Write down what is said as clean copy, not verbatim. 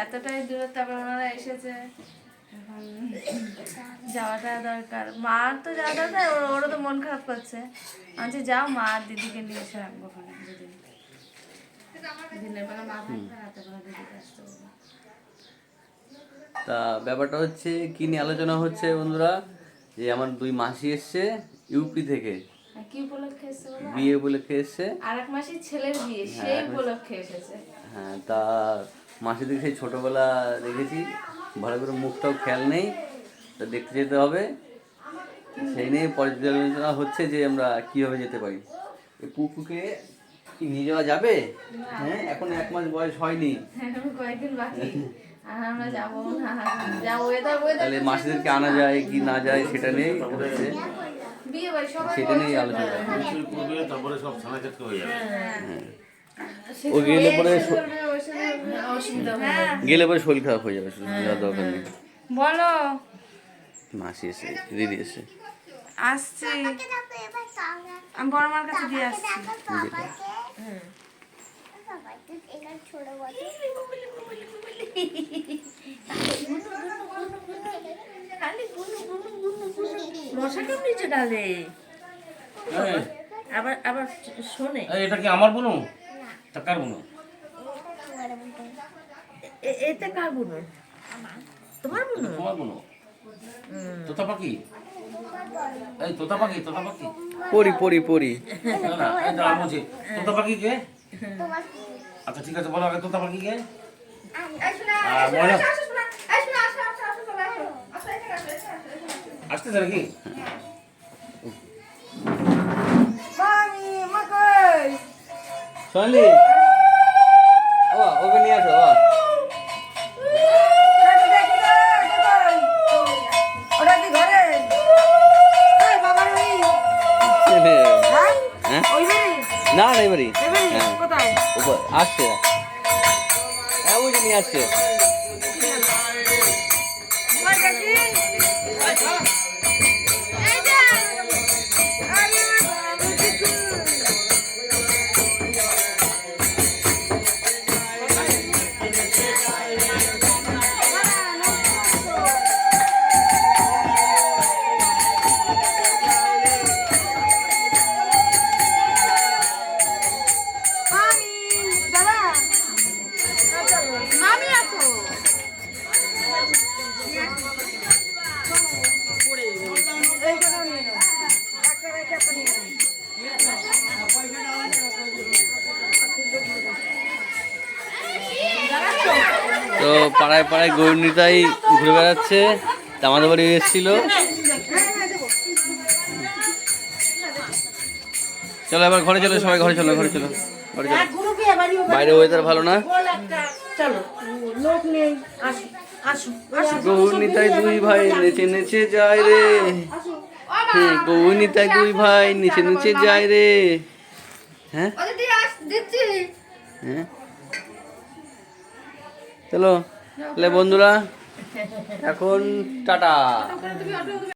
এতটাই দূরত্ব, তারপর ওনারা এসেছে, এখন যাওয়াটা দরকার। মার তো যাওয়া দরকার, ওরও তো মন খারাপ করছে। আমি যাও, মা আর দিদিকে নিয়ে এসে রাখবো ওখানে দুদিন। দিনের বেলা মা থাকবে, রাতের বেলা দিদিকে আসতে বলবো। তা ব্যাপারটা হচ্ছে কি নিয়ে আলোচনা হচ্ছে বন্ধুরা, যে আমার দুই মাসি এসছে ইউপি থেকে। কি উপলক্ষে এসছে বলো? বিয়ে উপলক্ষে এসছে। আর এক মাসির ছেলের বিয়ে, সেই উপলক্ষে এসেছে। হ্যাঁ, তা মাসিদের সেই ছোটবেলা দেখেছি, ভালো করে মুখটাও খেয়াল নেই, তা দেখতে যেতে হবে। সেই নিয়ে পর্যালোচনা হচ্ছে যে আমরা কিভাবে যেতে পারি। এই পুকুকে কি নিয়ে যাওয়া যাবে? হ্যাঁ, এখন 1 মাস বয়স হয়নি, কয়েকদিন বাকি, আর আমরা যাবো না। তাহলে মাসিদেরকে আনা যায় কি না যায় সেটা নিয়ে হচ্ছে, সেটা নিয়ে আলোচনা। ও গেলে পরে শরীর খারাপ হয়ে যাবে, দরকার নেই। বলো। মাসি এসে, দিদি এসে আসছি, আমি বড় মার কাছে দিয়ে আসছি। মশা কামড়িয়েছে ডালে, আবার আবার শোনে। এটা কি আমার বুনু? তা কার বুনু? এটা কার বুনু? তোমার বুনু? তোমার বুনু? তোতা পাখি? এই তোতা পাখি, তোতা পাখি? পরি পরি পরি। না না, এই দাঁড়া বলছি, তোতা পাখি কে? আচ্ছা ঠিক আছে, বলো আগে তোতা পাখি কে? বলো। আসতেছে নাকি? সোনালি, ওকে নিয়ে আসো। না না, এবারই আসছে, হ্যাঁ ওই যে নিয়ে আসছে। তো পাড়ায় পাড়ায় গৌরনীতাই ঘুরে বেড়াচ্ছে, আমাদের বাড়ি এসেছিল। চলো এবার ঘরে চলো, সবাই ঘরে চলো, ঘরে চলো, ঘরে চলো। বাইরে ওয়েদার ভালো না। গৌরনীতাই দুই ভাই নেচে নেচে যায় রে, হ্যাঁ গৌরনীতাই দুই ভাই নিচে নিচে যায় রে। হ্যাঁ হ্যাঁ, চলো তাহলে বন্ধুরা, এখন টাটা।